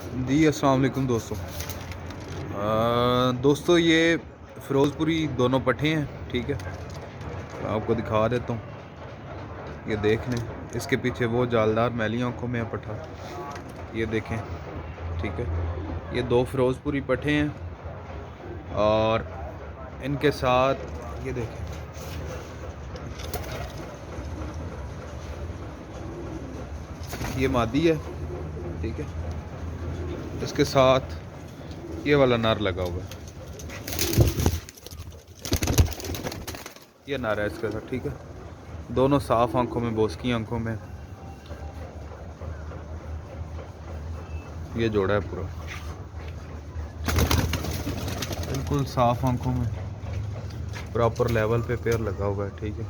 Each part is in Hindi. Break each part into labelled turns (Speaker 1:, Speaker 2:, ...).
Speaker 1: जी अस्सलाम वालेकुम दोस्तों। दोस्तों ये फ़िरोज़पुरी दोनों पट्ठे हैं, ठीक है। मैं आपको दिखा देता हूँ, ये देख लें। इसके पीछे वो जालदार मैली आँखों में है पट्ठा, ये देखें, ठीक है। ये दो फ़िरोज़पुरी पट्ठे हैं और इनके साथ ये देखें, ये मादी है, ठीक है। इसके साथ ये वाला नर लगा हुआ है, ये नर है इसके साथ, ठीक है। दोनों साफ़ आँखों में, बोस्की आँखों में ये जोड़ा है पूरा, बिल्कुल साफ़ आँखों में, प्रॉपर लेवल पे पेयर लगा हुआ है, ठीक है।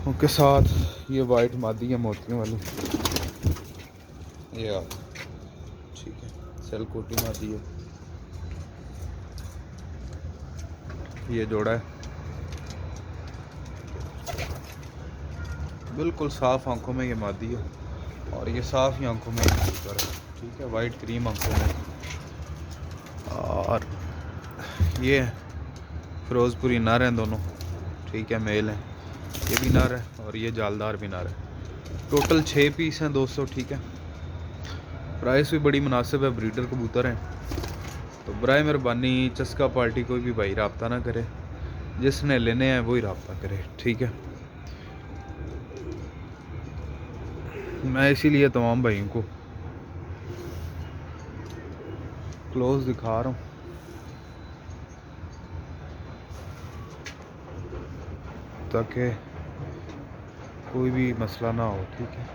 Speaker 1: उनके साथ ये वाइट मादी है मोतियों वाली, ये ठीक है। सेल कोटी मादी है, ये जोड़ा है, बिल्कुल साफ़ आंखों में ये मादी है और ये साफ़ ही आंखों में ये कबूतर है, ठीक है। वाइट क्रीम आंखों में। और ये फ़िरोज़पुरी नर हैं दोनों, ठीक है, मेल हैं। ये भी नर है और ये जालदार भी नर है। टोटल 6 पीस हैं दोस्तों, ठीक है। प्राइस भी बड़ी मुनासिब है, ब्रीडर कबूतर हैं। तो बराए मेहरबानी चस्का पार्टी कोई भी भाई रब्ता ना करे, जिसने लेने हैं वही रब्ता करे, ठीक है। मैं इसीलिए तमाम भाइयों को क्लोज दिखा रहा हूँ ताकि कोई भी मसला ना हो, ठीक है।